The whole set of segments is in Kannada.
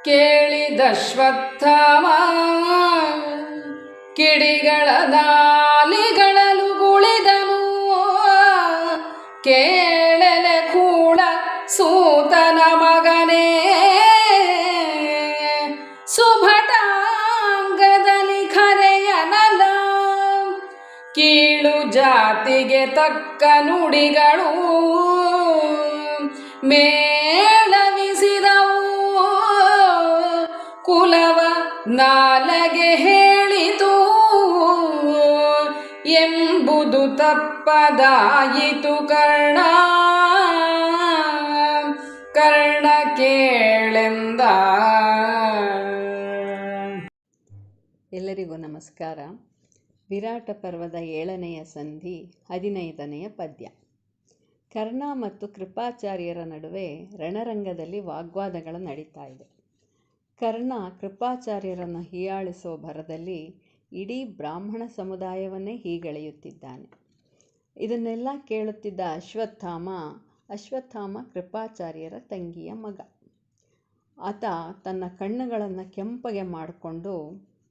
ಕೇಳಿದಶ್ವತ್ಥಾಮ ಕಿಡಿಗಳ ನಾಲಿಗಳಲು ಗುಳಿದನು. ಕೇಳಲೆ ಕೂಡ ಸೂತನ ಮಗನೇ, ಸುಭಟಾಂಗದಲ್ಲಿ ಖರೆಯನಲ. ಕೀಳು ಜಾತಿಗೆ ತಕ್ಕ ನುಡಿಗಳು ಮೇಳವಿಸಿದವು. ಕುಲವ ನಾಲಗೆ ಹೇಳಿತು ಎಂಬುದು ತಪ್ಪದಾಯಿತು ಕರ್ಣ. ಕರ್ಣ ಕೇಳೆಂದ. ಎಲ್ಲರಿಗೂ ನಮಸ್ಕಾರ. ವಿರಾಟ ಪರ್ವದ 7ನೆಯ ಸಂಧಿ 15ನೆಯ ಪದ್ಯ. ಕರ್ಣ ಮತ್ತು ಕೃಪಾಚಾರ್ಯರ ನಡುವೆ ರಣರಂಗದಲ್ಲಿ ವಾಗ್ವಾದಗಳು ನಡೀತಾ ಇದೆ. ಕರ್ಣ ಕೃಪಾಚಾರ್ಯರನ್ನು ಹೀಯಾಳಿಸೋ ಭರದಲ್ಲಿ ಇಡೀ ಬ್ರಾಹ್ಮಣ ಸಮುದಾಯವನ್ನೇ ಹೀಗೆಳೆಯುತ್ತಿದ್ದಾನೆ. ಇದನ್ನೆಲ್ಲ ಕೇಳುತ್ತಿದ್ದ ಅಶ್ವತ್ಥಾಮ ಕೃಪಾಚಾರ್ಯರ ತಂಗಿಯ ಮಗ. ಆತ ತನ್ನ ಕಣ್ಣುಗಳನ್ನು ಕೆಂಪಗೆ ಮಾಡಿಕೊಂಡು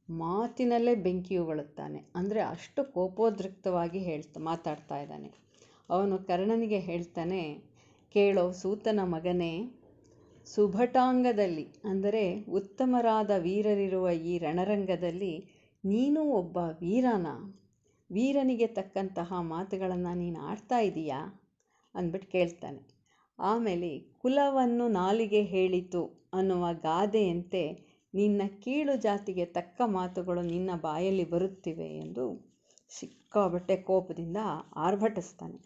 ಮಾತಿನಲ್ಲೇ ಬೆಂಕಿಯುಗುಳುತ್ತಾನೆ. ಅಂದರೆ ಅಷ್ಟು ಕೋಪೋದ್ರಿಕ್ತವಾಗಿ ಮಾತಾಡ್ತಾ ಇದ್ದಾನೆ. ಅವನು ಕರ್ಣನಿಗೆ ಹೇಳ್ತಾನೆ, ಕೇಳೋ ಸೂತನ ಮಗನೇ, ಸುಭಟಾಂಗದಲ್ಲಿ ಅಂದರೆ ಉತ್ತಮರಾದ ವೀರರಿರುವ ಈ ರಣರಂಗದಲ್ಲಿ ನೀನು ಒಬ್ಬ ವೀರನಿಗೆ ತಕ್ಕಂತಹ ಮಾತುಗಳನ್ನು ನೀನು ಆಡ್ತಾ ಇದೀಯಾ ಅಂದ್ಬಿಟ್ಟು ಕೇಳ್ತಾನೆ. ಆಮೇಲೆ ಕುಲವನ್ನು ನಾಲಿಗೆ ಹೇಳಿತು ಅನ್ನುವ ಗಾದೆಯಂತೆ ನಿನ್ನ ಕೀಳು ಜಾತಿಗೆ ತಕ್ಕ ಮಾತುಗಳು ನಿನ್ನ ಬಾಯಲ್ಲಿ ಬರುತ್ತಿವೆ ಎಂದು ಸಿಕ್ಕಾಬಟ್ಟೆ ಕೋಪದಿಂದ ಆರ್ಭಟಿಸ್ತಾನೆ.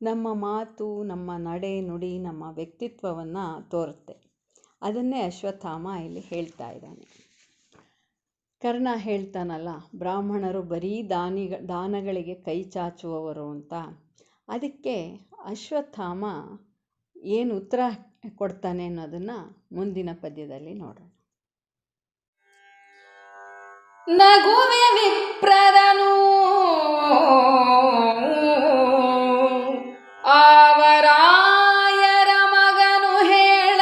ನಮ್ಮ ಮಾತು, ನಮ್ಮ ನಡೆ ನುಡಿ, ನಮ್ಮ ವ್ಯಕ್ತಿತ್ವವನ್ನು ತೋರುತ್ತೆ. ಅದನ್ನೇ ಅಶ್ವತ್ಥಾಮ ಇಲ್ಲಿ ಹೇಳ್ತಾ ಇದ್ದಾನೆ. ಕರ್ಣ ಹೇಳ್ತಾನಲ್ಲ, ಬ್ರಾಹ್ಮಣರು ಬರೀ ದಾನಗಳಿಗೆ ಕೈ ಚಾಚುವವರು ಅಂತ. ಅದಕ್ಕೆ ಅಶ್ವತ್ಥಾಮ ಏನು ಉತ್ತರ ಕೊಡ್ತಾನೆ ಅನ್ನೋದನ್ನು ಮುಂದಿನ ಪದ್ಯದಲ್ಲಿ ನೋಡೋಣ. ನಗುವೆ ವಿಪ್ರರನು ಆವರಾಯರ ಮಗನು ಹೇಳ.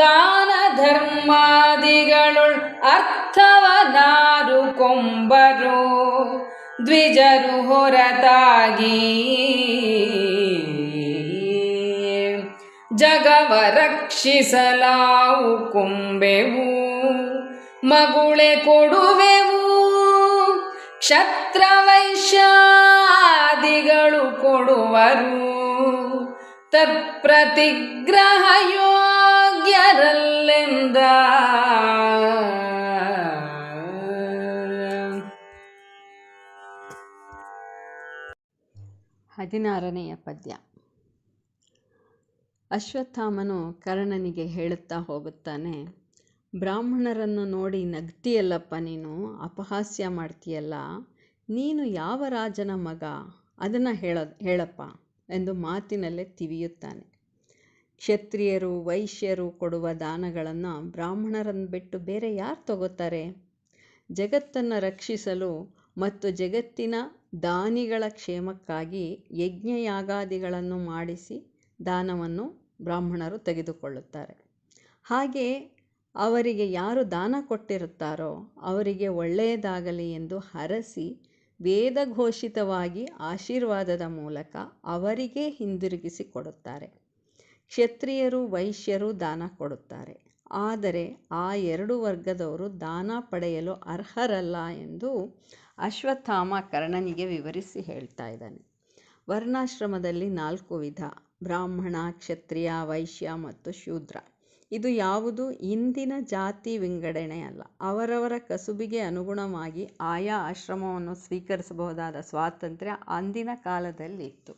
ದಾನ ಧರ್ಮಾದಿಗಳುಳ್ ಅರ್ಥವನಾರು ಕೊಂಬರು ದ್ವಿಜರು ಹೊರತಾಗಿ. ಜಗವ ರಕ್ಷಿಸಲಾವು ಕೊಂಬೆವು ಮಗುಳೆ ಕೊಡುವೆವು. ಕ್ಷತ್ರವೈಶ್ಯಾದಿಗಳು ಕೊಡುವರು ತತ್ಪ್ರತಿಗ್ರಹ ಯೋಗ್ಯರಲ್ಲೆಂದ. 16ನೆಯ ಪದ್ಯ. ಅಶ್ವತ್ಥಾಮನು ಕರ್ಣನಿಗೆ ಹೇಳುತ್ತಾ ಹೋಗುತ್ತಾನೆ, ಬ್ರಾಹ್ಮಣರನ್ನು ನೋಡಿ ನಗ್ತಿಯಲ್ಲಪ್ಪ ನೀನು, ಅಪಹಾಸ್ಯ ಮಾಡ್ತೀಯಲ್ಲ. ನೀನು ಯಾವ ರಾಜನ ಮಗ ಅದನ್ನು ಹೇಳಪ್ಪ ಎಂದು ಮಾತಿನಲ್ಲೇ ತಿವಿಯುತ್ತಾನೆ. ಕ್ಷತ್ರಿಯರು ವೈಶ್ಯರು ಕೊಡುವ ದಾನಗಳನ್ನು ಬ್ರಾಹ್ಮಣರನ್ನು ಬಿಟ್ಟು ಬೇರೆ ಯಾರು ತಗೋತಾರೆ? ಜಗತ್ತನ್ನು ರಕ್ಷಿಸಲು ಮತ್ತು ಜಗತ್ತಿನ ದಾನಿಗಳ ಕ್ಷೇಮಕ್ಕಾಗಿ ಯಜ್ಞಯಾಗಾದಿಗಳನ್ನು ಮಾಡಿಸಿ ದಾನವನ್ನು ಬ್ರಾಹ್ಮಣರು ತೆಗೆದುಕೊಳ್ಳುತ್ತಾರೆ. ಹಾಗೆ ಅವರಿಗೆ ಯಾರು ದಾನ ಕೊಟ್ಟಿರುತ್ತಾರೋ ಅವರಿಗೆ ಒಳ್ಳೆಯದಾಗಲಿ ಎಂದು ಹರಸಿ ವೇದಘೋಷಿತವಾಗಿ ಆಶೀರ್ವಾದದ ಮೂಲಕ ಅವರಿಗೆ ಹಿಂದಿರುಗಿಸಿ ಕೊಡುತ್ತಾರೆ. ಕ್ಷತ್ರಿಯರು ವೈಶ್ಯರು ದಾನ ಕೊಡುತ್ತಾರೆ. ಆದರೆ ಆ 2 ವರ್ಗದವರು ದಾನ ಪಡೆಯಲು ಅರ್ಹರಲ್ಲ ಎಂದು ಅಶ್ವತ್ಥಾಮ ಕರ್ಣನಿಗೆ ವಿವರಿಸಿ ಹೇಳ್ತಾ ಇದ್ದಾನೆ. ವರ್ಣಾಶ್ರಮದಲ್ಲಿ 4 ವಿಧ: ಬ್ರಾಹ್ಮಣ, ಕ್ಷತ್ರಿಯ, ವೈಶ್ಯ ಮತ್ತು ಶೂದ್ರ. ಇದು ಯಾವುದು ಇಂದಿನ ಜಾತಿ ವಿಂಗಡಣೆ ಅಲ್ಲ. ಅವರವರ ಕಸುಬಿಗೆ ಅನುಗುಣವಾಗಿ ಆಯಾ ಆಶ್ರಮವನ್ನು ಸ್ವೀಕರಿಸಬಹುದಾದ ಸ್ವಾತಂತ್ರ್ಯ ಅಂದಿನ ಕಾಲದಲ್ಲಿ ಇತ್ತು.